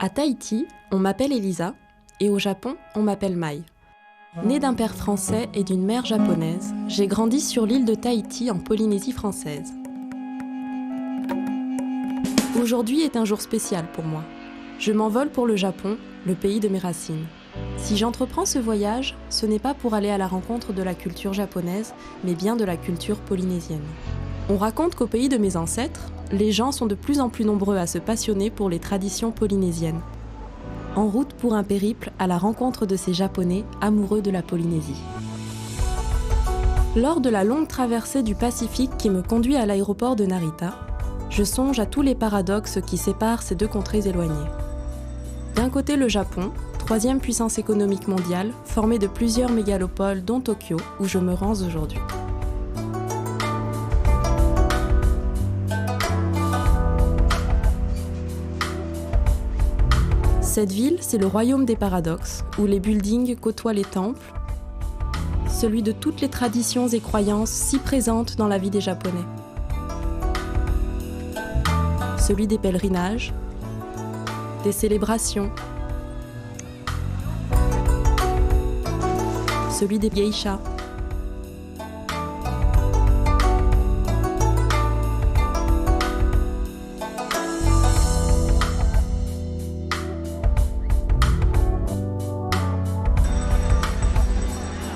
À Tahiti, on m'appelle Elisa, et au Japon, on m'appelle Mai. Née d'un père français et d'une mère japonaise, j'ai grandi sur l'île de Tahiti en Polynésie française. Aujourd'hui est un jour spécial pour moi. Je m'envole pour le Japon, le pays de mes racines. Si j'entreprends ce voyage, ce n'est pas pour aller à la rencontre de la culture japonaise, mais bien de la culture polynésienne. On raconte qu'au pays de mes ancêtres, les gens sont de plus en plus nombreux à se passionner pour les traditions polynésiennes. En route pour un périple à la rencontre de ces Japonais amoureux de la Polynésie. Lors de la longue traversée du Pacifique qui me conduit à l'aéroport de Narita, je songe à tous les paradoxes qui séparent ces deux contrées éloignées. D'un côté le Japon, troisième puissance économique mondiale, formée de plusieurs mégalopoles dont Tokyo, où je me rends aujourd'hui. Cette ville, c'est le royaume des paradoxes, où les buildings côtoient les temples, celui de toutes les traditions et croyances si présentes dans la vie des Japonais. Celui des pèlerinages, des célébrations, celui des geishas.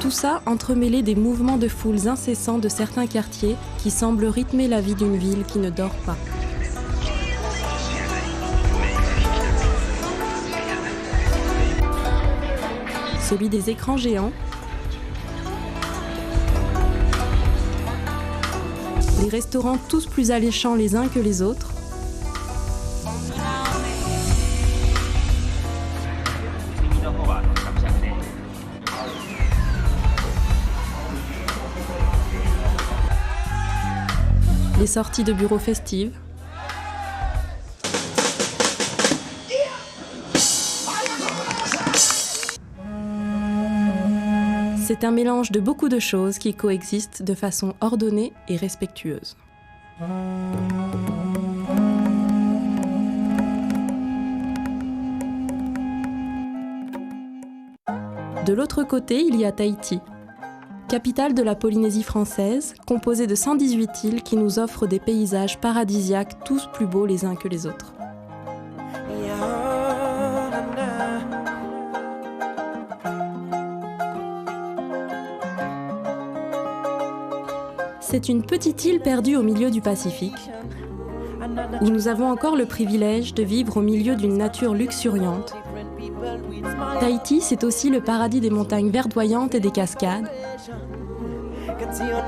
Tout ça entremêlé des mouvements de foules incessants de certains quartiers qui semblent rythmer la vie d'une ville qui ne dort pas. Celui des écrans géants, les restaurants tous plus alléchants les uns que les autres, les sorties de bureaux festives, c'est un mélange de beaucoup de choses qui coexistent de façon ordonnée et respectueuse. De l'autre côté, il y a Tahiti, capitale de la Polynésie française, composée de 118 îles qui nous offrent des paysages paradisiaques tous plus beaux les uns que les autres. C'est une petite île perdue au milieu du Pacifique, où nous avons encore le privilège de vivre au milieu d'une nature luxuriante. Tahiti, c'est aussi le paradis des montagnes verdoyantes et des cascades,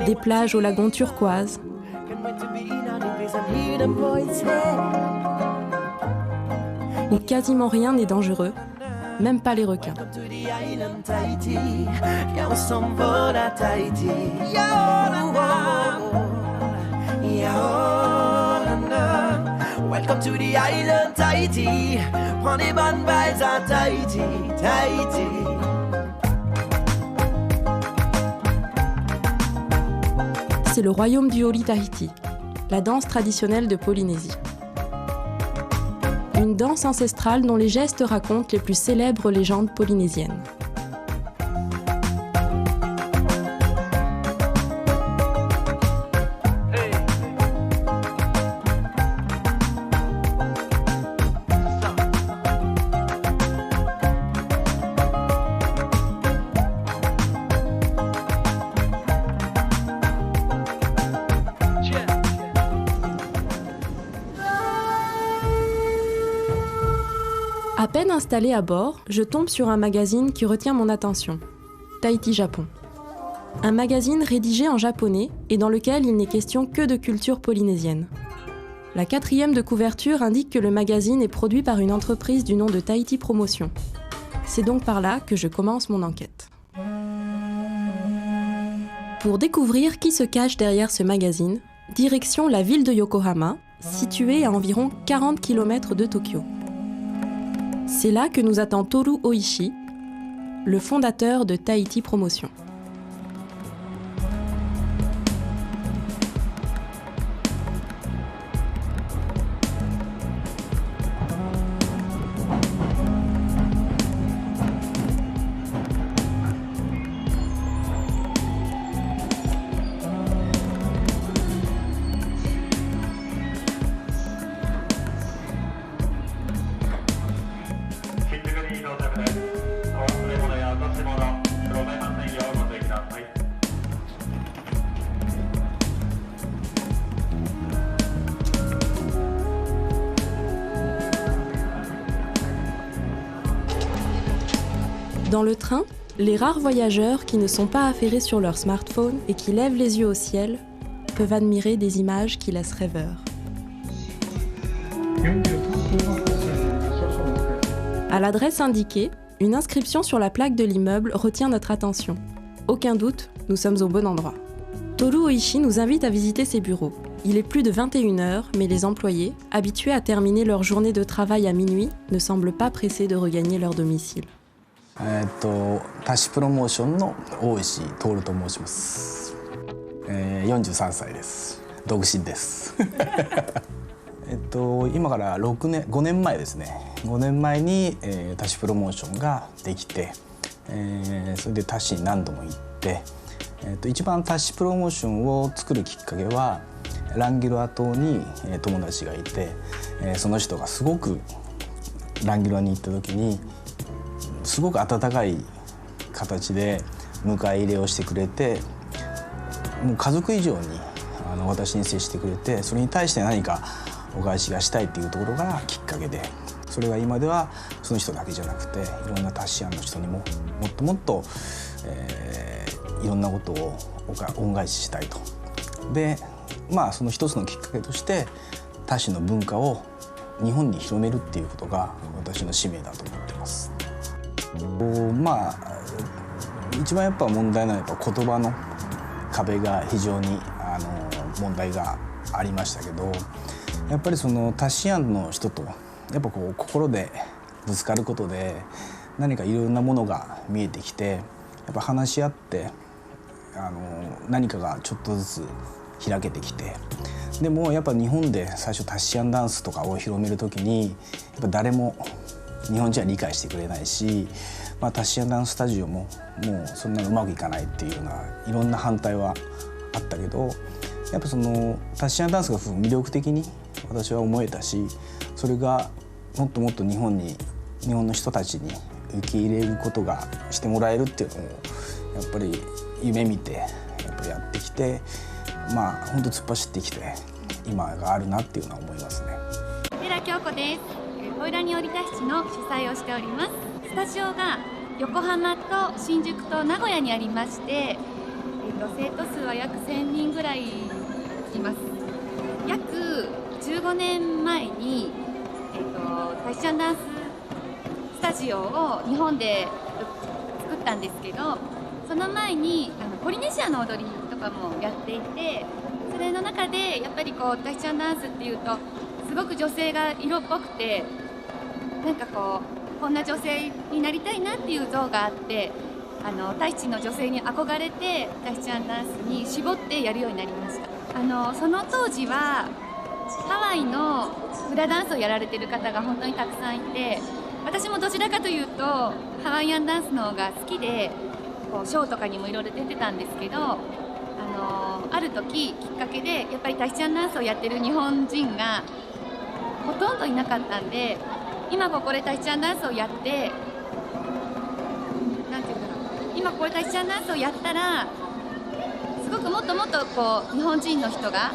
des plages au lagon turquoise, où quasiment rien n'est dangereux, même pas les requins. Welcome to the island Tahiti. Honey bun vibes at Tahiti, Tahiti. C'est le royaume du Hori Tahiti, la danse traditionnelle de Polynésie. Une danse ancestrale dont les gestes racontent les plus célèbres légendes polynésiennes. À peine installée à bord, je tombe sur un magazine qui retient mon attention. Tahiti Japon. Un magazine rédigé en japonais et dans lequel il n'est question que de culture polynésienne. La 4e de couverture indique que le magazine est produit par une entreprise du nom de Tahiti Promotion. C'est donc par là que je commence mon enquête. Pour découvrir qui se cache derrière ce magazine, direction la ville de Yokohama, située à environ 40 km de Tokyo. C'est là que nous attend Toru Oishi, le fondateur de Tahiti Promotion. Dans le train, les rares voyageurs qui ne sont pas affairés sur leur smartphone et qui lèvent les yeux au ciel peuvent admirer des images qui laissent rêveur. À l'adresse indiquée, une inscription sur la plaque de l'immeuble retient notre attention. Aucun doute, nous sommes au bon endroit. Toru Oishi nous invite à visiter ses bureaux. Il est plus de 21h, mais les employés, habitués à terminer leur journée de travail à minuit, ne semblent pas pressés de regagner leur domicile. タシプロモーションの大石徹と申します。43歳です。独身です。今から5年前ですね。5年前に、タシプロモーションができて、それでタシに何度も行って、一番タシプロモーションを作るきっかけはランギルア島に友達がいて、その人がすごくランギルアに行った時にすごく温かい形で迎え入れをしてくれて、もう家族以上に私に接してくれて、それに対して何かお返しがしたいっていうところがきっかけで、それが今ではその人だけじゃなくていろんなタシアンの人にももっともっと、いろんなことを恩返ししたいと。でその一つのきっかけとしてタシの文化を日本に広めるっていうことが私の使命だと思ってます。一番やっぱ問題なのはやっぱ言葉の壁が非常に問題がありましたけど、やっぱりそのタシアンの人とやっぱこう心でぶつかることで何かいろんなものが見えてきて、やっぱ話し合って何かがちょっとずつ開けてきて、でもやっぱ日本で最初タシアンダンスとかを広める時にやっぱ誰も日本人は理解してくれないし、タシアンダンススタジオももうそんなうまくいかないっていうようないろんな反対はあったけど、やっぱそのタシアンダンスが魅力的に私は思えたし、それがもっともっと日本の人たちに受け入れることがしてもらえるっていうのをやっぱり夢見てやっぱりやってきて、本当突っ走ってきて今があるなっていうのは思いますね。寺京子です。小浦に降りた七の主催をしております。スタジオが横浜と新宿と名古屋にありまして、生徒数は約1000人ぐらいいます。約15年前に、タシアンダンススタジオを日本で作ったんですけど、その前にポリネシアの踊りとかもやっていて、それの中でやっぱりこうタシアンダンスっていうとすごく女性が色っぽくて、なんかこんな女性になりたいなっていう像があって、タヒチの女性に憧れてタシアンダンスに絞ってやるようになりました。その当時はハワイのフラダンスをやられてる方が本当にたくさんいて、私もどちらかというとハワイアンダンスの方が好きで、ショーとかにもいろいろ出てたんですけど、ある時きっかけでやっぱりタヒチアンダンスをやってる日本人がほとんどいなかったんで、今ここでタヒチアンダンスをやって、なんていうんだろう、今ここでタヒチアンダンスをやったらすごくもっともっと日本人の人が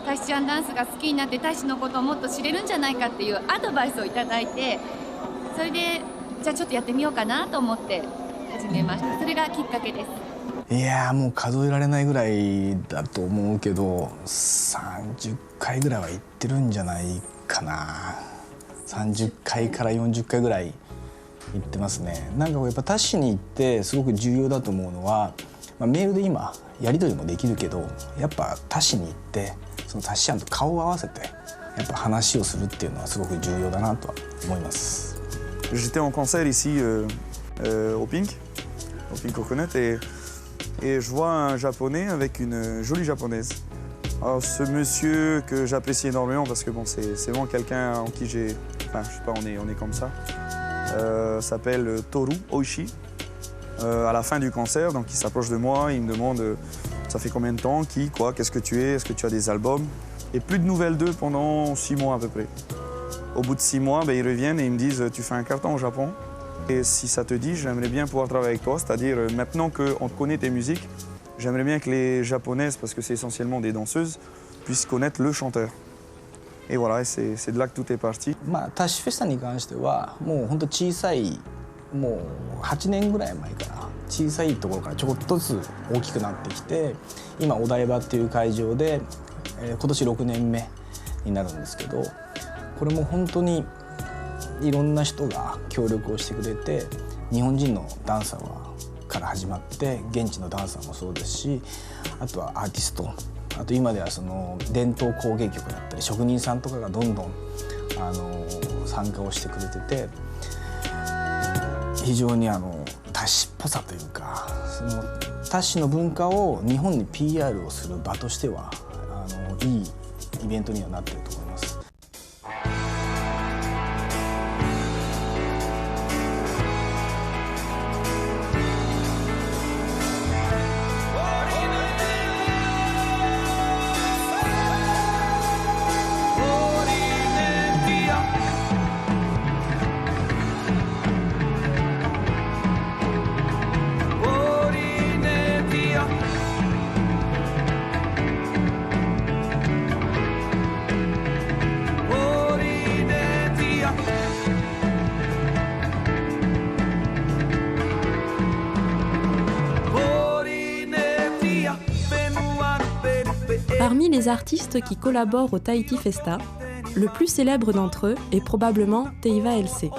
タヒチアンダンスが好きになってタヒチのことをもっと知れるんじゃないかっていうアドバイスをいただいて、それでじゃあちょっとやってみようかなと思って始めました。それがきっかけです。いやもう数えられないぐらいだと思うけど30回ぐらいは行ってるんじゃないかな。30回から40回ぐらい行ってますね。なんかやっぱタシに行ってすごく重要だと思うのは、メールで今やり取りもできるけど、やっぱタシに行ってそのタシアンと顔を合わせてやっぱ話をするっていうのはすごく重要だなとは思います。J'étais en concert ici au Pink Coconut et je vois un japonais avec une jolie japonaise. Alors ce monsieur que j'apprécie énormément parce que bon c'est vraiment quelqu'un en qui j'ai, enfin je sais pas, on est comme ça, s'appelle Toru Oishi. À la fin du concert, donc il s'approche de moi, il me demande ça fait combien de temps, qui, quoi, qu'est-ce que tu es, est-ce que tu as des albums, et plus de nouvelles d'eux pendant 6 mois à peu près. Au bout de 6 mois, ils reviennent et ils me disent tu fais un carton au Japon et si ça te dit, j'aimerais bien pouvoir travailler avec toi, c'est-à-dire maintenant qu'on connaît tes musiques, j'aimerais bien que les japonaises, parce que c'est essentiellement des danseuses, puissent connaître le chanteur. Et voilà, c'est de là que tout est parti. タシフェスタに関してはもう本当小さいもう8年ぐらい前から小さいところからちょこっとずつ大きくなってきて、今お台場っていう会場で、今年6年目になるんですけど、これも本当にいろんな人が協力をしてくれて、日本人のダンサーから始まって現地のダンサーもそうですし、あとはアーティスト、あと今ではその伝統工芸局だったり職人さんとかがどんどん参加をしてくれてて、非常にタシっぽさというか、そのタシの文化を日本に PR をする場としてはいいイベントにはなっていると思います。Parmi les artistes qui collaborent au Tahiti Festa, le plus célèbre d'entre eux est probablement Teiva LC.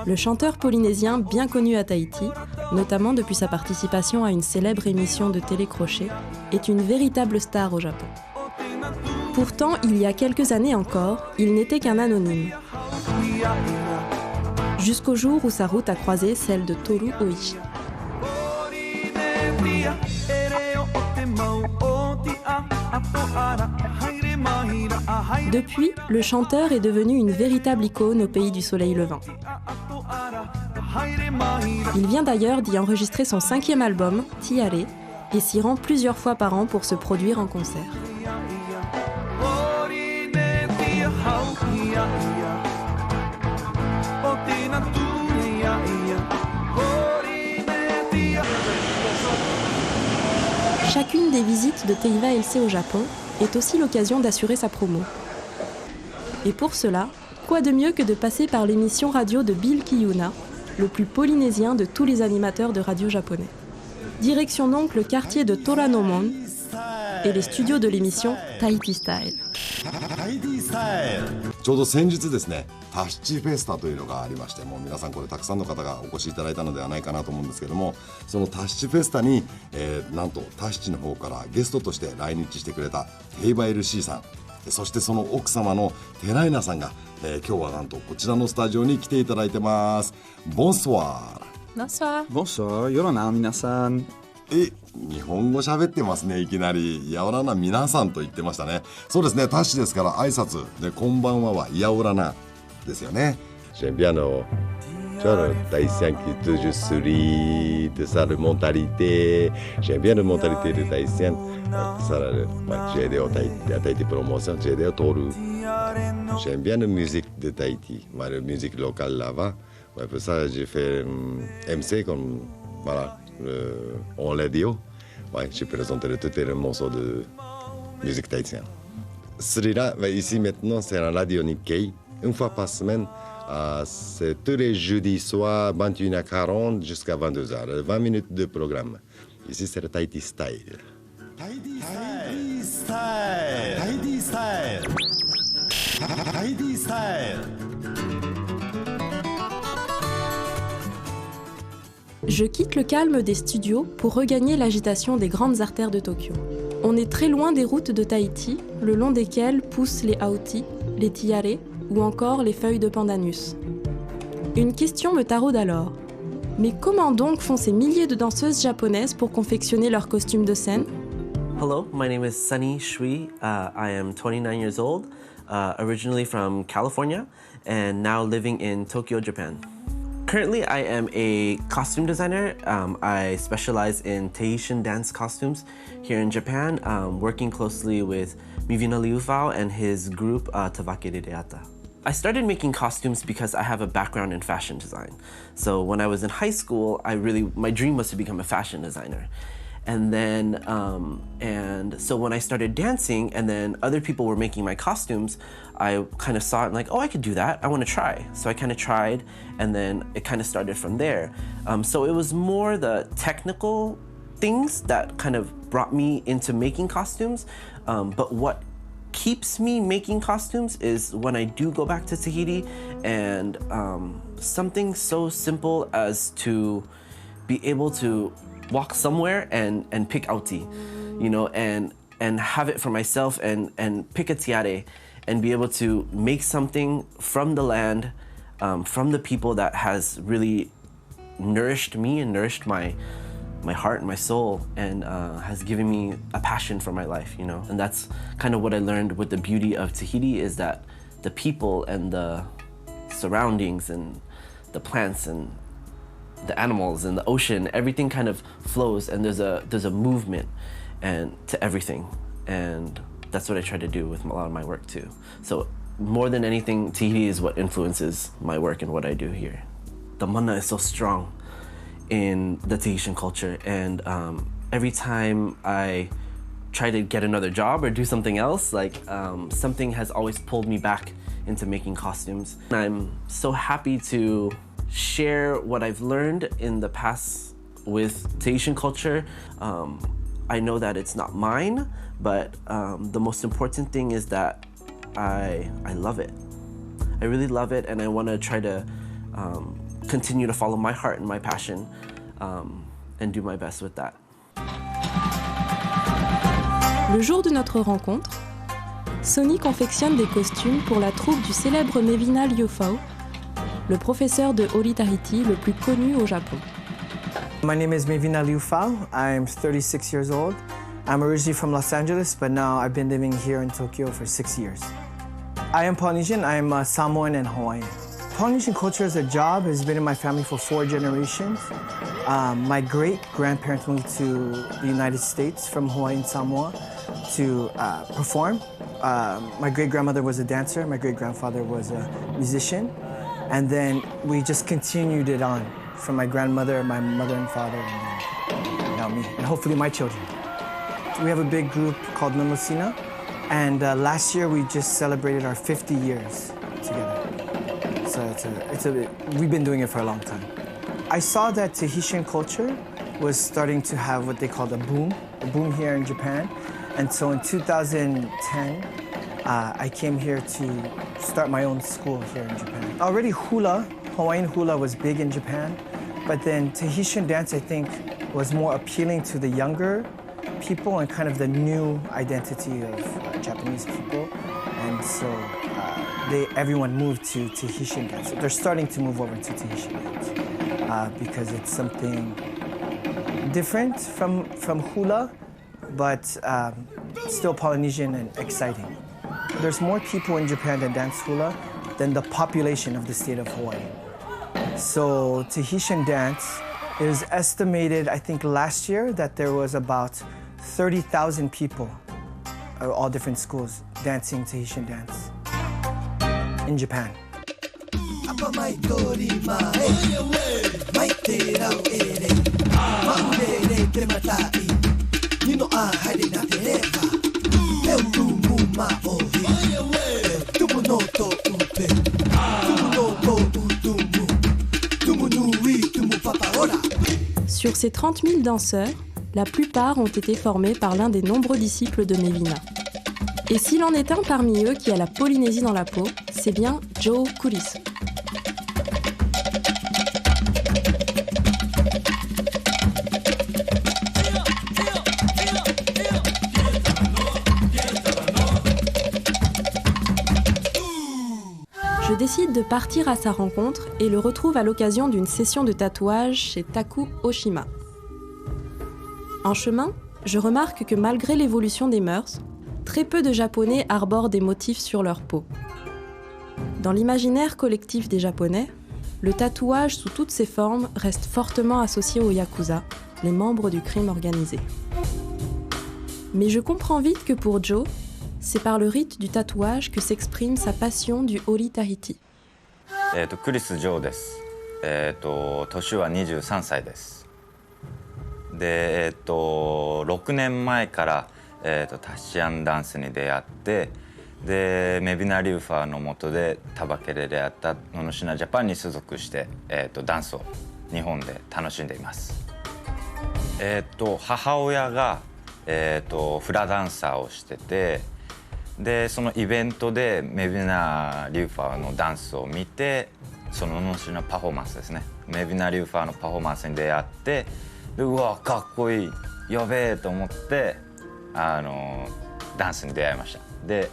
Le chanteur polynésien bien connu à Tahiti, notamment depuis sa participation à une célèbre émission de télécrochet, est une véritable star au Japon. Pourtant, il y a quelques années encore, il n'était qu'un anonyme. Jusqu'au jour où sa route a croisé celle de Toru Oishi. Depuis, le chanteur est devenu une véritable icône au pays du soleil levant. Il vient d'ailleurs d'y enregistrer son 5e album, Tiare, et s'y rend plusieurs fois par an pour se produire en concert. Chacune des visites de Teiva LC au Japon est aussi l'occasion d'assurer sa promo. Et pour cela, quoi de mieux que de passer par l'émission radio de Bill Kiyuna, le plus polynésien de tous les animateurs de radio japonais. Direction donc le quartier de Toranomon et les studios de l'émission Tahiti Style. ちょうど先日ですね、タシチフェスタというのがありまして、もう皆さんこれたくさんの方がお越しいただいたのではないかなと思うんですけども、そのタシチフェスタに、なんとタシチの方からゲストとして来日してくれたヘイバ LC さん、そしてその奥様のテライナさんが、今日はなんとこちらのスタジオに来ていただいてます。ボンソワー。Bonsoir. Bonsoir, Yorana, minasan. 日本語喋ってますね。いきなりやおらな皆さんと言ってましたね。そうですね、タッシですから挨拶でこんばんははやおらなですよね。J'aime bien nos Tahitiens qui toujours sourient, de sa mentalité. J'aime bien la mentalité des Tahitiens. J'ai aidé à Tahiti Promotion, j'ai aidé à Toru. J'aime bien la musique de Tahiti, la musique locale là-bas. Pour ça, j'ai fait MC comme voilà, en radio. J'ai présenté tous les morceaux de musique tahitienne. Celui-là, ici maintenant, c'est la radio Nikkei. Une fois par semaine, c'est tous les jeudis soirs, 21h40 jusqu'à 22h. 20 minutes de programme. Ici, c'est le Tahiti Style. Tahiti Style. Tahiti Style. Tahiti Style. Je quitte le calme des studios pour regagner l'agitation des grandes artères de Tokyo. On est très loin des routes de Tahiti, le long desquelles poussent les aoti, les tiare ou encore les feuilles de pandanus. Une question me taraude alors. Mais comment donc font ces milliers de danseuses japonaises pour confectionner leurs costumes de scène? Hello, my name is Sunny Shui. I am 29 years old, originally from California, and now living in Tokyo, Japan. Currently, I am a costume designer. I specialize in Tahitian dance costumes here in Japan, working closely with Mivina Liufao and his group Tavake de Reata. I started making costumes because I have a background in fashion design. So when I was in high school, my dream was to become a fashion designer. And then, so when I started dancing and then other people were making my costumes, I kind of saw it and like, oh, I could do that. I want to try. So I kind of tried, and then it kind of started from there. So it was more the technical things that kind of brought me into making costumes. But what keeps me making costumes is when I do go back to Tahiti, and something so simple as to be able to walk somewhere and pick auti, you know, and have it for myself and pick a tiare and be able to make something from the land, from the people that has really nourished me and nourished my heart and my soul, and has given me a passion for my life, you know. And that's kind of what I learned with the beauty of Tahiti, is that the people and the surroundings and the plants and the animals and the ocean, everything kind of flows, and there's a movement and to everything. And that's what I try to do with a lot of my work too. So more than anything, Tahiti is what influences my work and what I do here. The mana is so strong in the Tahitian culture, and every time I try to get another job or do something else, like something has always pulled me back into making costumes. I'm so happy to share what I've learned in the past with Tahitian culture. I know that it's not mine, but the most important thing is that I love it. I really love it, and I want to try to continue to follow my heart and my passion, and do my best with that. Le jour de notre rencontre, Sonny confectionne des costumes pour la troupe du célèbre Mevina Liufau, le professeur de Ori Tahiti le plus connu au Japon. My name is Mevina Liufau. I'm 36 years old. I'm originally from Los Angeles, but now I've been living here in Tokyo for 6 years. I am Polynesian. I am Samoan and Hawaiian. Polynesian culture as a job has been in my family for 4 generations. My great-grandparents moved to the United States from Hawaii and Samoa to perform. My great-grandmother was a dancer. My great-grandfather was a musician. And then we just continued it on from my grandmother, my mother and father, and then now me, and hopefully my children. We have a big group called Numusina, and last year we just celebrated our 50 years together. So we've been doing it for a long time. I saw that Tahitian culture was starting to have what they called a boom here in Japan. And so in 2010, I came here to start my own school here in Japan. Already hula, Hawaiian hula was big in Japan, but then Tahitian dance, I think, was more appealing to the younger people and kind of the new identity of Japanese people. And so everyone moved to Tahitian dance. They're starting to move over to Tahitian dance because it's something different from hula, but still Polynesian and exciting. There's more people in Japan that dance hula than the population of the state of Hawaii. So Tahitian dance, it was estimated, I think last year, that there was about 30,000 people, all different schools, dancing Tahitian dance in Japan. Sur ces 30 000 danseurs, la plupart ont été formés par l'un des nombreux disciples de Mevina. Et s'il en est un parmi eux qui a la Polynésie dans la peau, c'est bien Joe Kurisu. Je décide de partir à sa rencontre et le retrouve à l'occasion d'une session de tatouage chez Taku Oshima. En chemin, je remarque que malgré l'évolution des mœurs, très peu de Japonais arborent des motifs sur leur peau. Dans l'imaginaire collectif des Japonais, le tatouage sous toutes ses formes reste fortement associé aux Yakuza, les membres du crime organisé. Mais je comprends vite que pour Joe, c'est par le rite du tatouage que s'exprime sa passion du Ori Tahiti. クリス・ジョーです。年は23歳です。で、6年前からタヒチアンダンスに出会って、でメビナ・リューファーの下でタバケレであったののしなジャパンに所属して、ダンスを日本で楽しんでいます。母親が、フラダンサーをしてて、でそのイベントでメビナ・リューファーのダンスを見て、そのののしなパフォーマンスですね、メビナ・リューファーのパフォーマンスに出会って、でうわかっこいい、やべえと思ってダンスに出会いました。で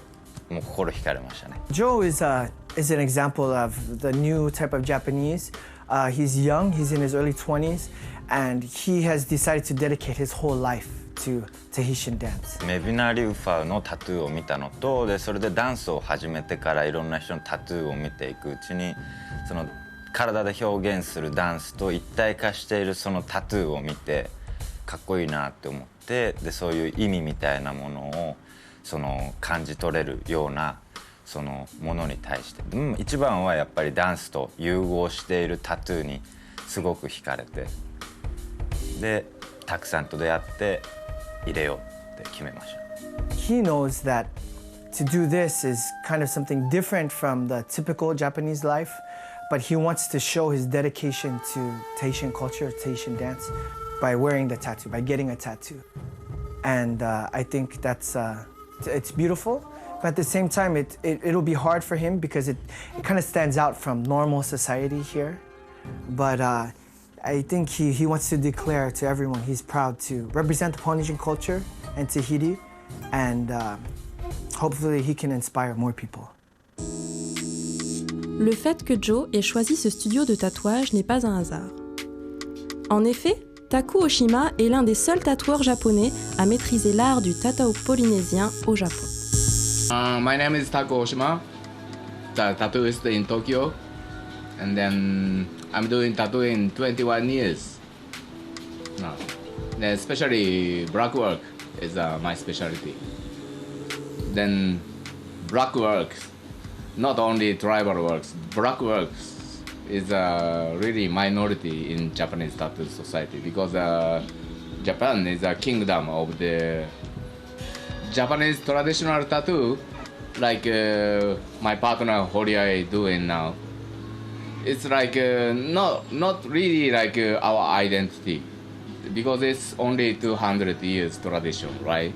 もう心惹かれましたね。 Joe is an example of the new type of Japanese. He's young, he's in his early 20s, and he has decided to dedicate his whole life to Tahitian dance. メビナ・リューファーのタトゥーを見たのと、でそれでダンスを始めてからいろんな人のタトゥーを見ていくうちに、その体で表現するダンスと一体化しているそのタトゥーを見てかっこいいなって思って、でそういう意味みたいなものをその感じ取れるようなそのものに対して、一番はやっぱりダンスと融合しているタトゥーにすごく惹かれて、でたくさんと出会って入れようって決めました。 He knows that to do this is kind of something different from the typical Japanese life, but he wants to show his dedication to Tahitian culture, Tahitian dance, by wearing the tattoo, by getting a tattoo. And I think that's it's beautiful, but at the same time it'll be hard for him because it kind of stands out from normal society here. But I think he wants to declare to everyone he's proud to represent the Polynesian culture and Tahiti, and hopefully he can inspire more people. Le fait que Joe ait choisi ce studio de tatouage n'est pas un hasard. En effet, Taku Oshima est l'un des seuls tatoueurs japonais à maîtriser l'art du tatao polynésien au Japon. My name is Taku Oshima, the tattooist in Tokyo, and then I'm doing tattooing 21 years now. Especially black work is my specialty. Then black work, not only tribal works, black works is really minority in Japanese tattoo society because Japan is a kingdom of the Japanese traditional tattoo, like my partner Horiai doing now. It's like not really like our identity because it's only 200 years tradition, right?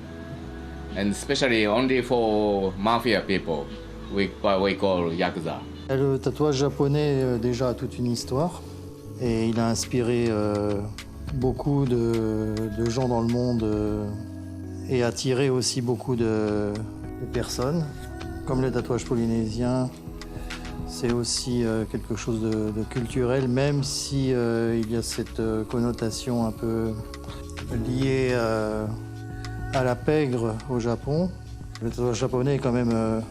And especially only for mafia people, we call Yakuza. Le tatouage japonais déjà a toute une histoire et il a inspiré beaucoup de gens dans le monde et attiré aussi beaucoup de personnes. Comme le tatouage polynésien, c'est aussi quelque chose de culturel, même si il y a cette connotation un peu liée à la pègre au Japon. Le tatouage japonais est quand même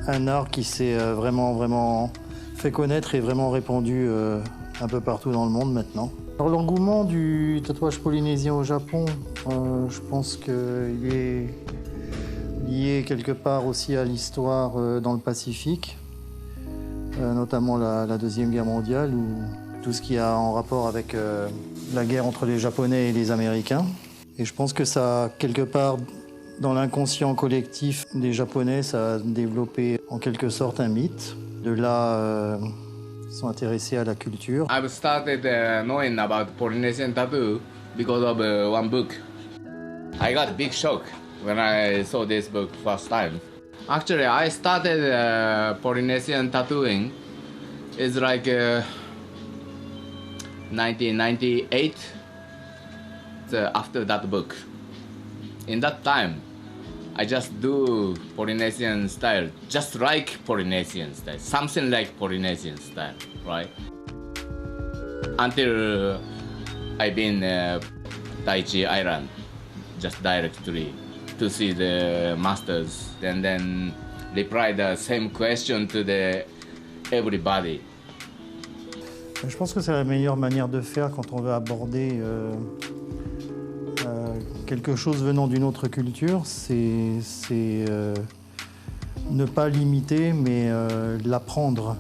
un art qui s'est vraiment fait connaître et vraiment répandu un peu partout dans le monde maintenant. Alors l'engouement du tatouage polynésien au Japon, je pense qu'il est lié quelque part aussi à l'histoire dans le Pacifique, notamment la Deuxième Guerre mondiale, ou tout ce qui a en rapport avec la guerre entre les Japonais et les Américains. Et je pense que ça, quelque part, dans l'inconscient collectif des Japonais, ça a développé en quelque sorte un mythe. De là, ils sont intéressés à la culture. I've started knowing about Polynesian tattoo because of one book. I got a big shock when I saw this book first time. Actually, I started Polynesian tattooing. It's like 1998. After that book. In that time, I just do Polynesian style, just like Polynesian style, something like Polynesian style, right? Until I've been Taichi Island, just directly to see the masters, and then reply the same question to everybody. Je pense que c'est la meilleure manière de faire quand on veut aborder quelque chose venant d'une autre culture, c'est ne pas l'imiter, mais l'apprendre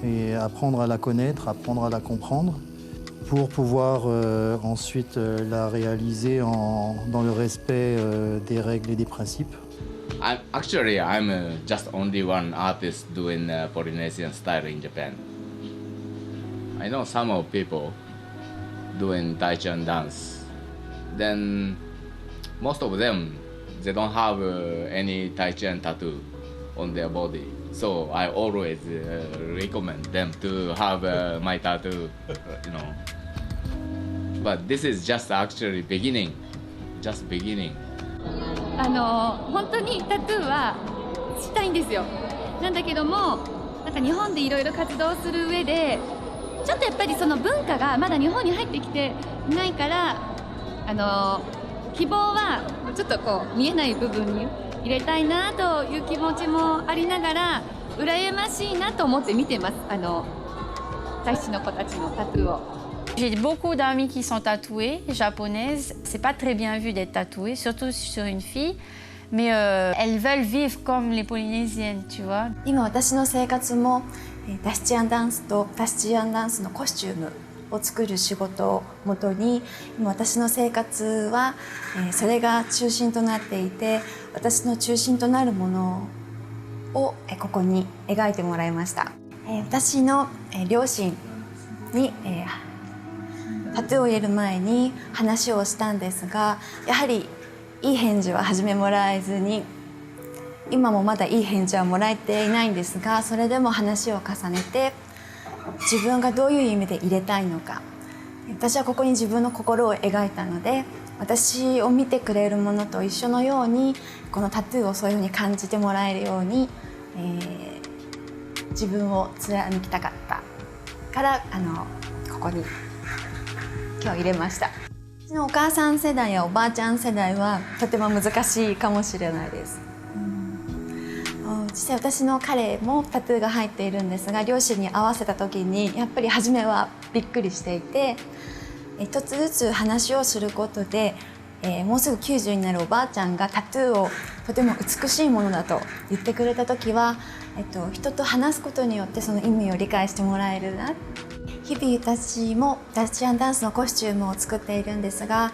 et apprendre à la connaître, apprendre à la comprendre, pour pouvoir ensuite la réaliser dans le respect des règles et des principes. I'm just only one artist doing Polynesian style in Japan. I know some of people doing Taichan dance. Then most of them, they don't have any Taichan tattoo on their body. So I always recommend them to have my tattoo, you know. But this is just actually beginning, just beginning. 本当にタトゥーはしたいんですよ。なんだけども、なんか日本でいろいろ活動する上で、ちょっとやっぱりその文化がまだ日本に入ってきていないから、希望はちょっとこう見えない部分に入れたいなという気持ちもありながら、羨ましいなと思って見てます。大使の子たちのタトゥーを。J'ai beaucoup d'amis qui sont tatouées, japonaises. C'est pas très bien vu d'être tatouée, surtout sur une fille. Mais elles veulent vivre comme les Polynésiennes, tu vois. 今私の生活もタヒチアンダンスとタヒチアンダンスのコスチュームを作る仕事をもとに、今私の生活はそれが中心となっていて、私の中心となるものをここに描いてもらいました。私の両親にタトゥーを入れる前に話をしたんですが、やはりいい返事は初めもらえずに、今もまだいい返事はもらえていないんですが、それでも話を重ねて自分がどういう意味で入れたいのか、私はここに自分の心を描いたので、私を見てくれるものと一緒のようにこのタトゥーをそういうふうに感じてもらえるように、自分を貫きたかったからここに今日入れました。うちのお母さん世代やおばあちゃん世代はとても難しいかもしれないです。実際私の彼もタトゥーが入っているんですが、両親に合わせた時にやっぱり初めはびっくりしていて、一つずつ話をすることで、もうすぐ90になるおばあちゃんがタトゥーをとても美しいものだと言ってくれた時は、人と話すことによってその意味を理解してもらえるな。日々私もタヒチアンダンスのコスチュームを作っているんですが、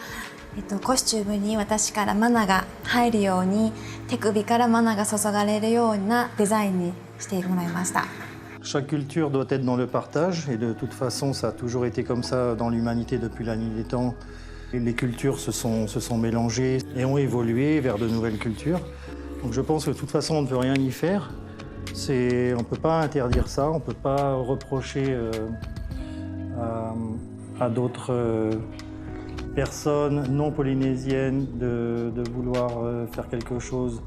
コスチュームに私からマナが入るように、手首からマナが注がれるようなデザインにしてもらいました。Chaque culture doit être dans le partage, et de toute façon, ça a toujours été comme ça dans l'humanité depuis la nuit des temps. Les cultures se sont mélangées et ont évolué vers de nouvelles cultures. Donc je pense que de toute façon, on ne peut rien y faire. On ne peut pas interdire ça, on ne peut pas reprocher à d'autres personnes non polynésiennes de vouloir faire quelque chose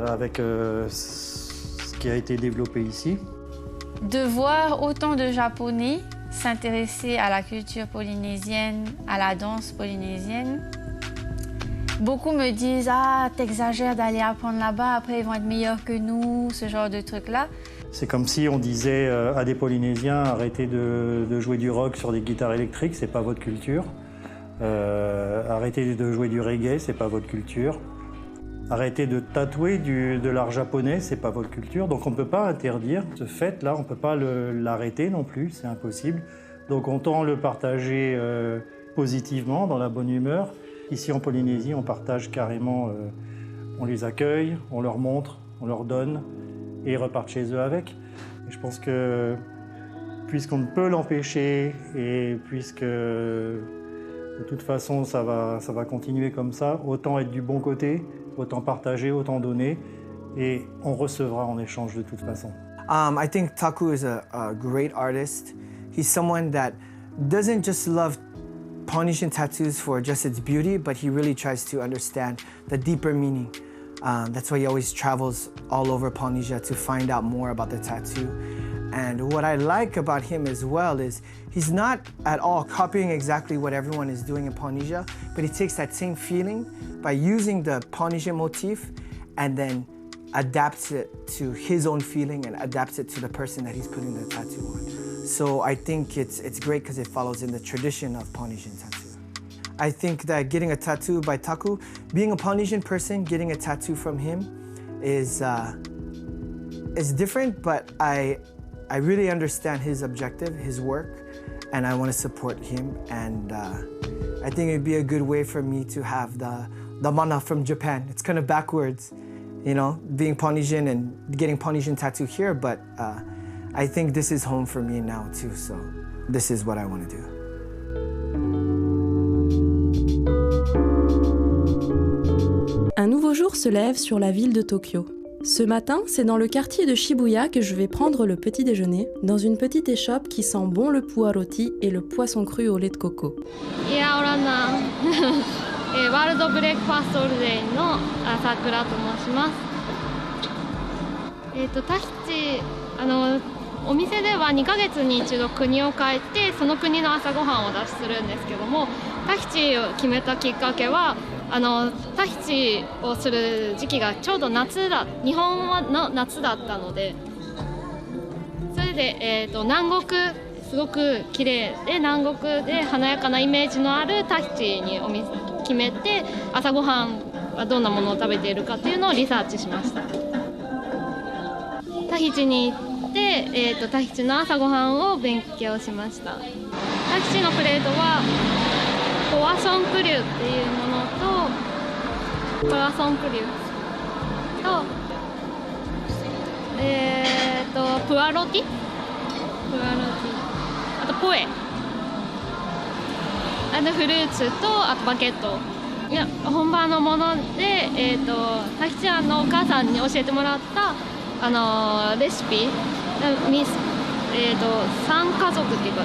avec ce qui a été développé ici. De voir autant de Japonais s'intéresser à la culture polynésienne, à la danse polynésienne. Beaucoup me disent « Ah, t'exagères d'aller apprendre là-bas, après ils vont être meilleurs que nous », ce genre de trucs-là. C'est comme si on disait à des Polynésiens « Arrêtez de jouer du rock sur des guitares électriques, c'est pas votre culture. Arrêtez de jouer du reggae, c'est pas votre culture. Arrêtez de tatouer de l'art japonais, c'est pas votre culture. » Donc on ne peut pas interdire ce fait-là, on ne peut pas l'arrêter non plus, c'est impossible. Donc on tend le partager positivement, dans la bonne humeur. Ici en Polynésie, on partage carrément, on les accueille, on leur montre, on leur donne, et ils repartent chez eux avec. Et je pense que puisqu'on ne peut l'empêcher, et puisque de toute façon ça va continuer comme ça, autant être du bon côté, autant partager, autant donner, et on recevra en échange de toute façon. I think Taku is a great artist. He's someone that doesn't just love Polynesian tattoos for just its beauty, but he really tries to understand the deeper meaning. That's why he always travels all over Polynesia to find out more about the tattoo. And what I like about him as well is he's not at all copying exactly what everyone is doing in Polynesia, but he takes that same feeling by using the Polynesian motif and then adapts it to his own feeling and adapts it to the person that he's putting the tattoo on. So I think it's great because it follows in the tradition of Polynesian tattoo. I think that getting a tattoo by Taku, being a Polynesian person, getting a tattoo from him is different, but I really understand his objective, his work, and I want to support him. And I think it'd be a good way for me to have the the mana from Japan. It's kind of backwards, you know, being Polynesian and getting Polynesian tattoo here, but I think this is home for me now too, so this is what I want to do. Un nouveau jour se lève sur la ville de Tokyo. Ce matin, c'est dans le quartier de Shibuya que je vais prendre le petit déjeuner, dans une petite échoppe qui sent bon le puwa roti et le poisson cru au lait de coco. ワールドブレックファーストオールデイの朝倉と申します。タヒチお店では2ヶ月に一度国を変えてその国の朝ごはんをお出しするんですけども、タヒチを決めたきっかけはタヒチをする時期がちょうど日本の夏だったので、それで、南国すごく綺麗で南国で華やかなイメージのあるタヒチにお店決めて、朝ごはんはどんなものを食べているかっていうのをリサーチしました。タヒチに行って、タヒチの朝ごはんを勉強しました。タヒチのプレートはポワソンプリューっていうものとポワソンプリューとプワロティあとポエフルーツとあとバケット、いや本場のもので、タヒチアンのお母さんに教えてもらったレシピ3家族っていうか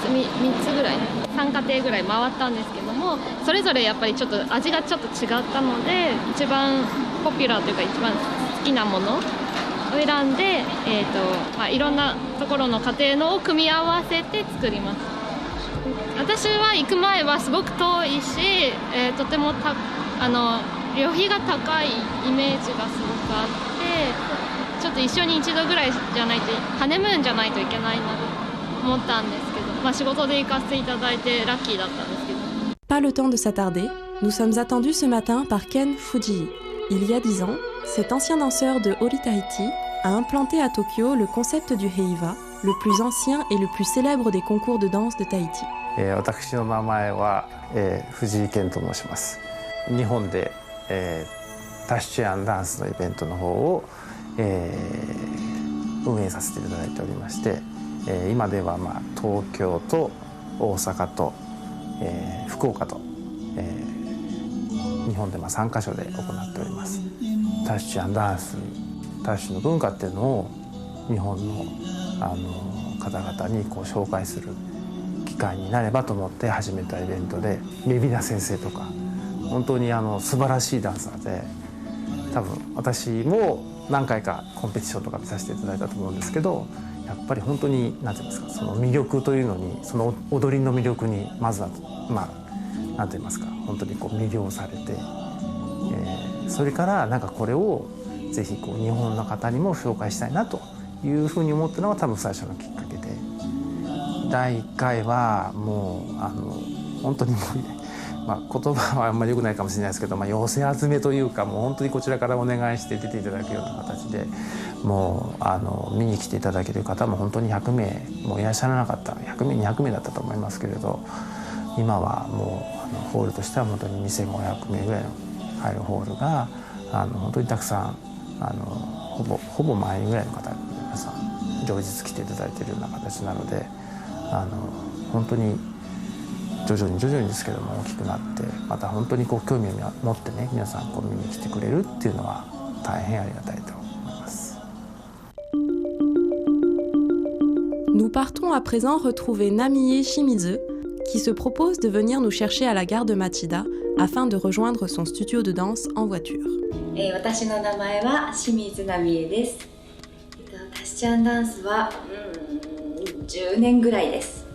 3つぐらい3家庭ぐらい回ったんですけども、それぞれやっぱりちょっと味がちょっと違ったので、一番ポピュラーというか一番好きなものを選んで、いろんなところの家庭のを組み合わせて作ります。私は行く前はすごく遠いし、とても旅費が高いイメージがすごくあって、ちょっと一緒に一度ぐらいじゃないとハネムーンじゃないといけないなと思ったんですけど、仕事で行かせていただいてラッキーだったんですけど。Pas le temps de s'attarder, nous sommes attendus ce matin par Ken Fujii. Il y a 10 ans, cet ancien danseur de Ori Tahiti a implanté à Tokyo le concept du heiwa, le plus ancien et le plus célèbre des concours de danse de Tahiti. 私の名前は、藤井健と申します。日本で、タヒチアンダンスのイベントの方を、運営させていただいておりまして、今では、東京と大阪と、福岡と、日本で3カ所で行っております。タヒチアンダンス、タヒチの文化っていうのを日本の、方々にこう紹介する機会になればと思って始めたイベントで、メビナ先生とか本当に素晴らしいダンサーで、多分私も何回かコンペティションとか見させていただいたと思うんですけど、やっぱり本当に何て言いますか、その魅力というのに、その踊りの魅力にまずは何て言いますか、本当にこう魅了されて、それからこれをぜひこう日本の方にも紹介したいなというふうに思ったのが多分最初のきっかけで、第1回はもう本当にもう言葉はあんまり良くないかもしれないですけど、寄せ集めというか、もう本当にこちらからお願いして出ていただくような形で、もう見に来ていただける方も本当に100名もいらっしゃらなかった、100名200名だったと思いますけれど、今はもうホールとしては本当に2500名ぐらいの入るホールが本当にたくさんほぼ毎日ぐらいの方皆さん常日来ていただいているような形なので、本当に徐々にですけども大きくなって、また本当にこう興味を持ってね、皆さんこう見に来てくれるっていうのは大変ありがたいと思います。Nous partons à présent retrouver Namie Shimizu, qui se propose de venir nous chercher à la gare de Machida afin de rejoindre son studio de danse en voiture. 私の名前は清水奈美恵です。タヒチアンダンスは10年ぐらいです。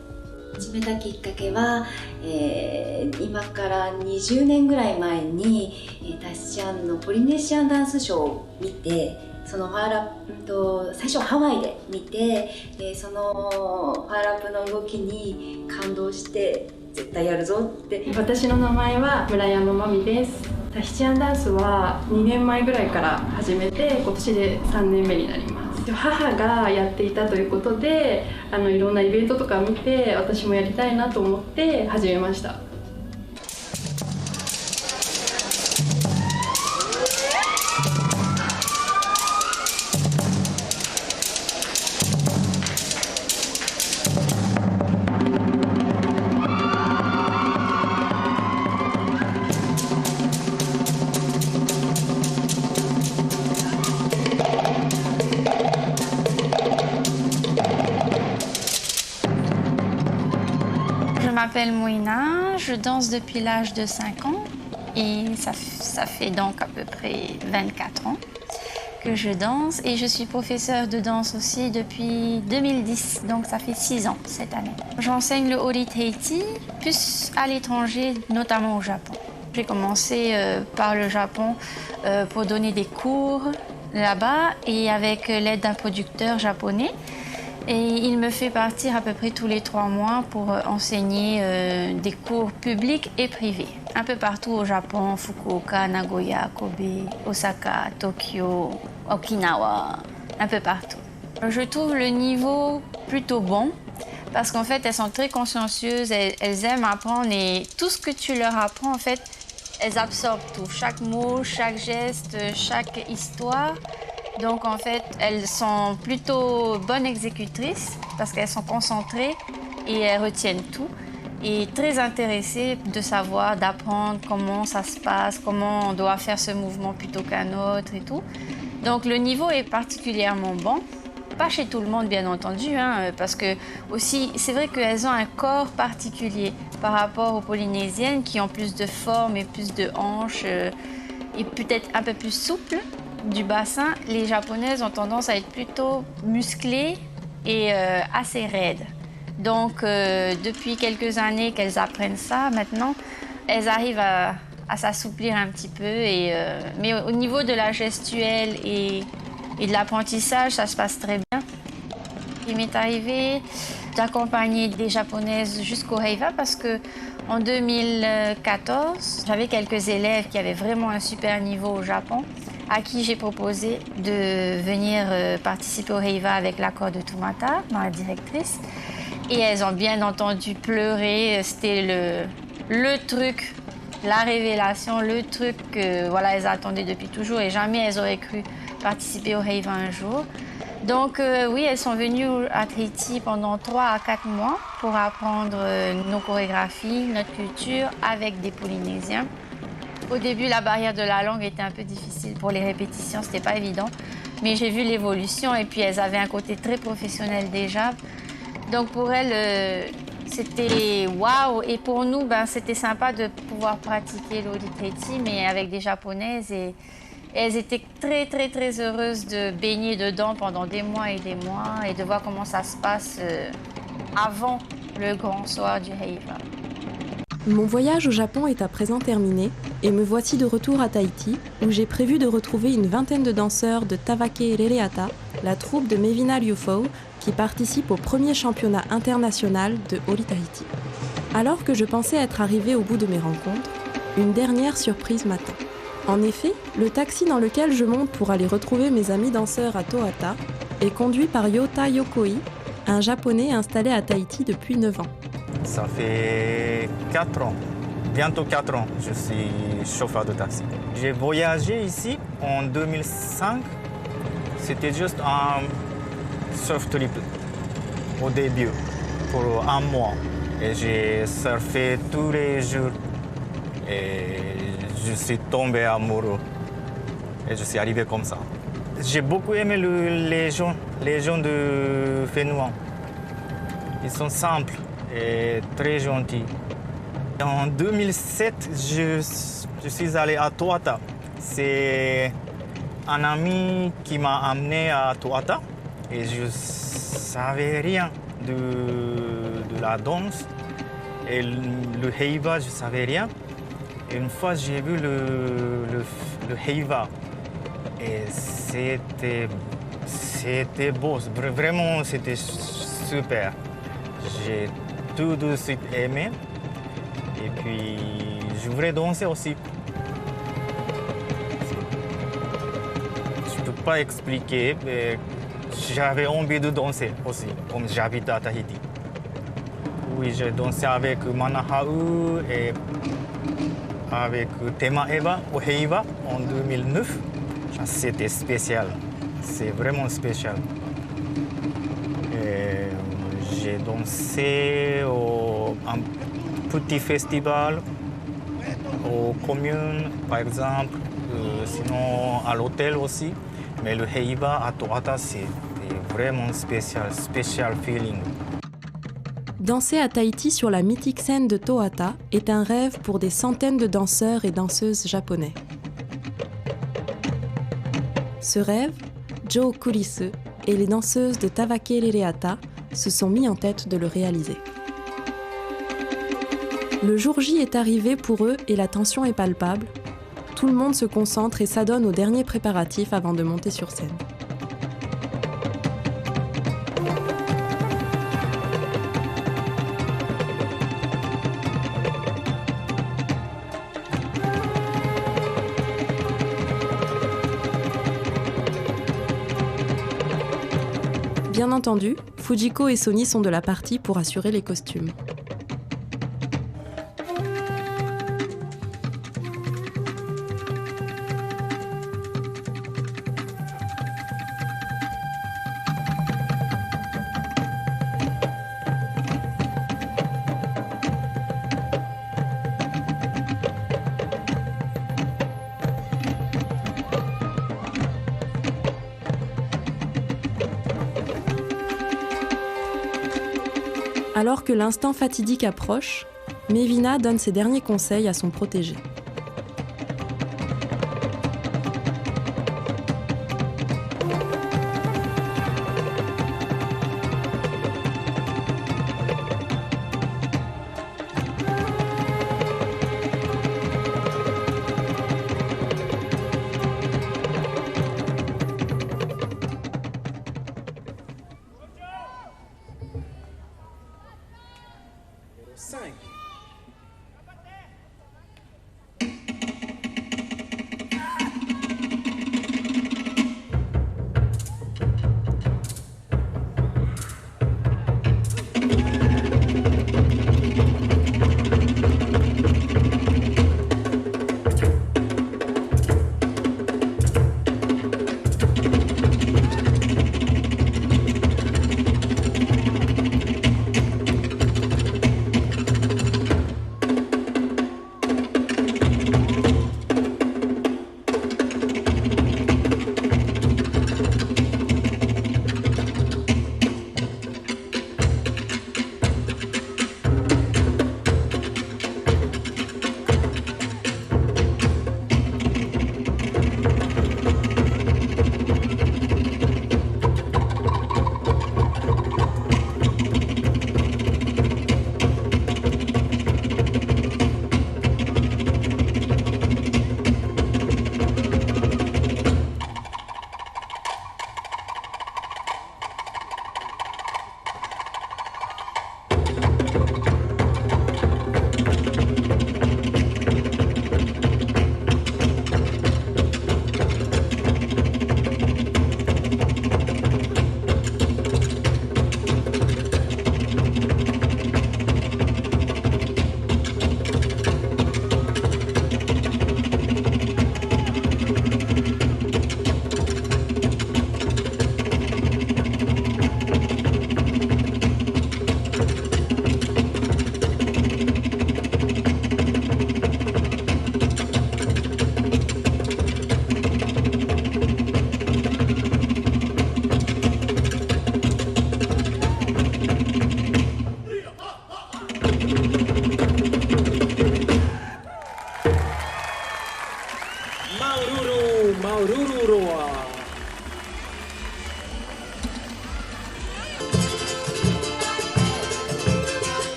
始めたきっかけは、今から20年ぐらい前にタヒチアンのポリネシアンダンスショーを見て、その最初ハワイで見て、そのファーラップの動きに感動して絶対やるぞって。私の名前は村山真美です。タヒチアンダンスは2年前ぐらいから始めて、今年で3年目になります。母がやっていたということで、いろんなイベントとか見て、私もやりたいなと思って始めました。m'appelle Moïna, je danse depuis l'âge de 5 ans et ça fait donc à peu près 24 ans que je danse et je suis professeure de danse aussi depuis 2010, donc ça fait 6 ans cette année. J'enseigne le Ori Teiti, plus à l'étranger, notamment au Japon. J'ai commencé par le Japon pour donner des cours là-bas et avec l'aide d'un producteur japonais. Et il me fait partir à peu près tous les 3 mois pour enseigner des cours publics et privés. Un peu partout au Japon, Fukuoka, Nagoya, Kobe, Osaka, Tokyo, Okinawa, un peu partout. Je trouve le niveau plutôt bon parce qu'en fait, elles sont très consciencieuses, elles aiment apprendre et tout ce que tu leur apprends, en fait, elles absorbent tout. Chaque mot, chaque geste, chaque histoire. Donc en fait, elles sont plutôt bonnes exécutrices parce qu'elles sont concentrées et elles retiennent tout. Et très intéressées de savoir, d'apprendre comment ça se passe, comment on doit faire ce mouvement plutôt qu'un autre et tout. Donc le niveau est particulièrement bon. Pas chez tout le monde bien entendu, parce que aussi c'est vrai qu'elles ont un corps particulier par rapport aux Polynésiennes qui ont plus de forme et plus de hanches et peut-être un peu plus souples. Du bassin, les Japonaises ont tendance à être plutôt musclées et assez raides. Donc, depuis quelques années qu'elles apprennent ça, maintenant, elles arrivent à s'assouplir un petit peu. Mais au niveau de la gestuelle et de l'apprentissage, ça se passe très bien. Il m'est arrivé d'accompagner des Japonaises jusqu'au Heiva parce que en 2014, j'avais quelques élèves qui avaient vraiment un super niveau au Japon, à qui j'ai proposé de venir participer au Heiva avec l'accord de Tumata, ma directrice. Et elles ont bien entendu pleurer. C'était le truc, la révélation, le truc que voilà, elles attendaient depuis toujours et jamais elles auraient cru participer au Heiva un jour. Donc oui, elles sont venues à Tahiti pendant 3 à 4 mois pour apprendre nos chorégraphies, notre culture avec des Polynésiens. Au début, la barrière de la langue était un peu difficile pour les répétitions, c'était pas évident. Mais j'ai vu l'évolution et puis elles avaient un côté très professionnel déjà. Donc pour elles, c'était waouh. Et pour nous, c'était sympa de pouvoir pratiquer l'Ori Teiti, mais avec des Japonaises. Et elles étaient très, très, très heureuses de baigner dedans pendant des mois et de voir comment ça se passe avant le grand soir du Heiva. Mon voyage au Japon est à présent terminé et me voici de retour à Tahiti où j'ai prévu de retrouver une vingtaine de danseurs de Tawake Rereata, la troupe de Mevina Liufau qui participe au premier championnat international de Ori Tahiti. Alors que je pensais être arrivée au bout de mes rencontres, une dernière surprise m'attend. En effet, le taxi dans lequel je monte pour aller retrouver mes amis danseurs à Tohata est conduit par Yota Yokoi, un Japonais installé à Tahiti depuis 9 ans. Ça fait 4 ans, bientôt 4 ans, je suis chauffeur de taxi. J'ai voyagé ici en 2005. C'était juste un surf trip au début, pour 1 mois. Et j'ai surfé tous les jours. Et je suis tombé amoureux. Et je suis arrivé comme ça. J'ai beaucoup aimé les gens de Fénouan. Ils sont simples et très gentils. En 2007, je suis allé à Tohata. C'est un ami qui m'a amené à Tohata et je ne savais rien de la danse. Et le Heiva, je ne savais rien. Et une fois, j'ai vu le Heiva. Et c'était beau, vraiment c'était super. J'ai tout de suite aimé. Et puis, je voulais danser aussi. Je ne peux pas expliquer, mais j'avais envie de danser aussi, comme j'habite à Tahiti. Oui, j'ai dansé avec Manahau et avec Tema Eva au Heiva en 2009. C'était spécial, c'est vraiment spécial. J'ai dansé à un petit festival, aux communes par exemple, sinon à l'hôtel aussi. Mais le Heiva à Tohata, c'était vraiment spécial feeling. Danser à Tahiti sur la mythique scène de Tohata est un rêve pour des centaines de danseurs et danseuses japonais. Ce rêve, Joe Kurisu et les danseuses de Tawakere Reata se sont mis en tête de le réaliser. Le jour J est arrivé pour eux et la tension est palpable. Tout le monde se concentre et s'adonne aux derniers préparatifs avant de monter sur scène. Bien entendu, Fujiko et Sony sont de la partie pour assurer les costumes. Alors que l'instant fatidique approche, Mevina donne ses derniers conseils à son protégé.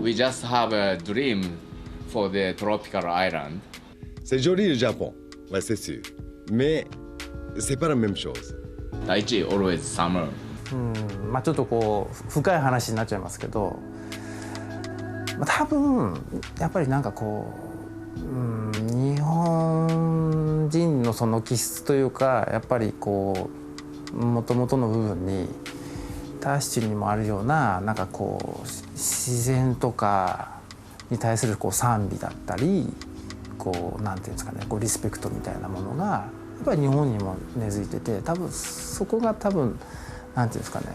We just have a dream for the tropical island. C'est joli le Japon, ouais, c'est sûr. Mais c'est pas la même chose. Daiichi always summer. まあちょっとこう深い話になっちゃいますけど、まあ、多分やっぱりなんかこう、日本人のその気質というかやっぱりこう元々の部分にターシチにもあるようななんかこう自然とかに対するこう賛美だったりこうなんていうんですかねこうリスペクトみたいなものがやっぱり日本にも根付いてて多分そこが多分なんていうんですかね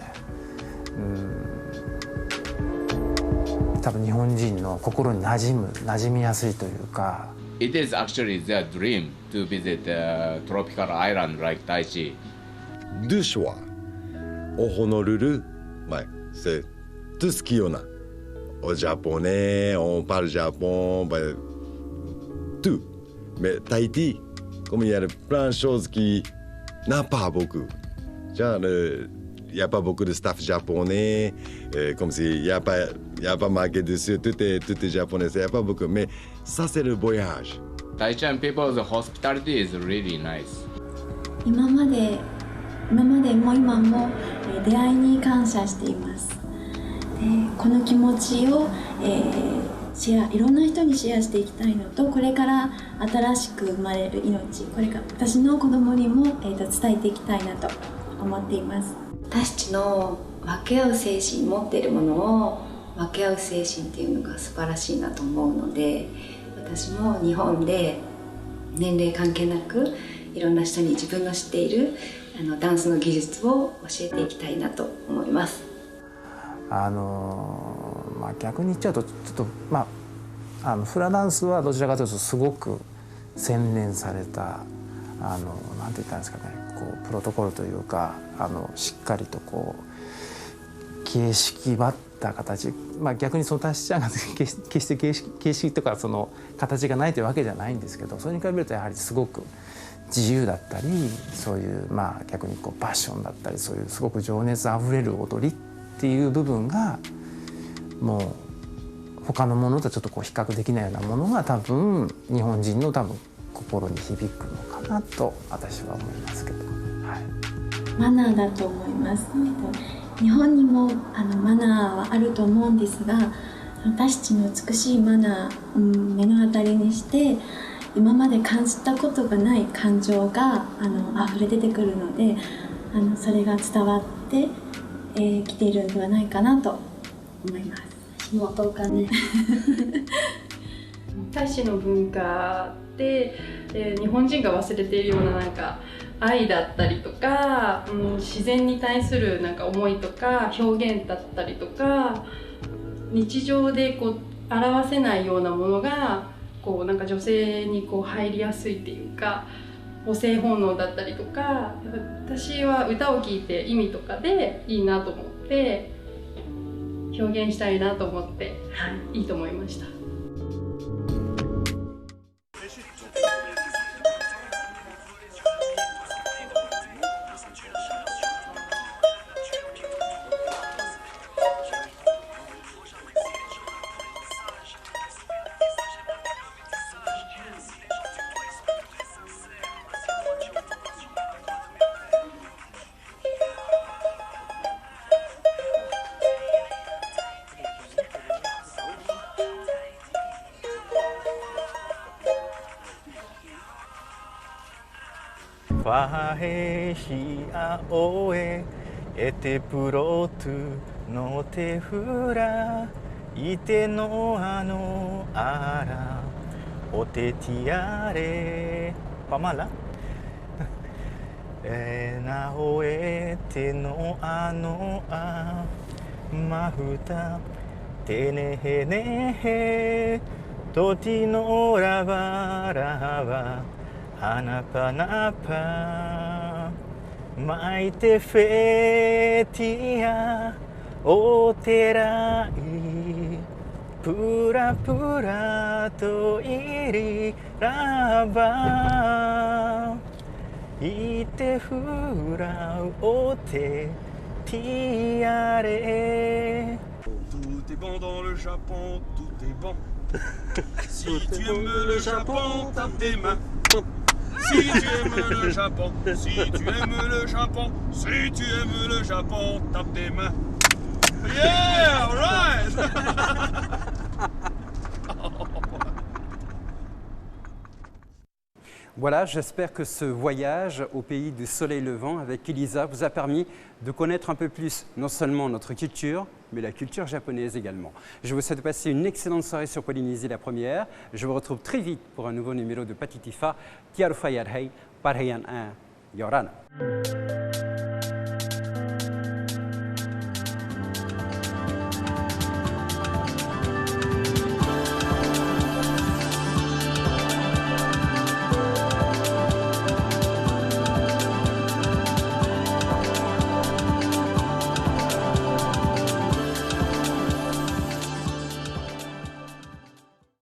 多分日本人の心に馴染みやすいというか。it is actually their dream to visit a tropical island like Taichi. Du choix au Honolulu, ouais, c'est tout ce qu'il y en a. Au japonais, on parle japon, ben, tout. Mais Tahiti, comme il y a plein de choses qui n'a pas beaucoup. Genre, il n'y a pas beaucoup de staff japonais, comme s'il n'y a pas marqué dessus, tout est japonais, il n'y a pas beaucoup. Mais ça, c'est le voyage. Taichan people's hospitality is really nice. 今までも今も出会いに感謝しています。でこの気持ちを、いろんな人にシェアしていきたいのと、これから新しく生まれる命、これから私の子供にも、伝えていきたいなと思っています。私たちの分け合う精神、持っているものを分け合う精神っていうのが素晴らしいなと思うので、私も日本で年齢関係なくいろんな人に自分の知っているダンスの技術を教えていきたいなと思います。逆に言っちゃうとちょっとフラダンスはどちらかというとすごく洗練されたなんて言ったんですかね、こうプロトコルというかしっかりとこう形式ばった形、逆にそのタシちゃんが決して形式とかその形がないというわけじゃないんですけど、それに比べるとやはりすごく自由だったり、そういう逆にこうパッションだったり、そういうすごく情熱あふれる踊りっていう部分がもう他のものとちょっとこう比較できないようなものが多分日本人の心に響くのかなと私は思いますけど、マナーだと思います。日本にもマナーはあると思うんですが、私たちの美しいマナー、目の当たりにして今まで感じたことがない感情が溢れ出てくるので、それが伝わってきているのではないかなと思います。もうどうかね。タイ市の文化で、日本人が忘れているような愛だったりとか、自然に対する思いとか表現だったりとか、日常でこう表せないようなものがこう女性にこう入りやすいっていうか、母性本能だったりとか、私は歌を聴いて意味とかでいいなと思って表現したいなと思って、いいと思いました。Fahe hia oe ete purotu no te fura ite no ara o te tiare pamala na oe te no a mahuta te nehe nehe toti no rava Hanapanapa maite fetia o terai pura pura to iri raba ite fura o te tiare. Tout est bon dans le Japon, tout est bon. Si tu aimes le Japon, tape tes mains. Si tu aimes le Japon, si tu aimes le Japon, si tu aimes le Japon, tape tes mains. Yeah, all right. Voilà, j'espère que ce voyage au pays du soleil levant avec Elisa vous a permis de connaître un peu plus non seulement notre culture, mais la culture japonaise également. Je vous souhaite de passer une excellente soirée sur Polynésie la première. Je vous retrouve très vite pour un nouveau numéro de Patitifa. Tiarufayarhei, Parheyan 1, Yorana.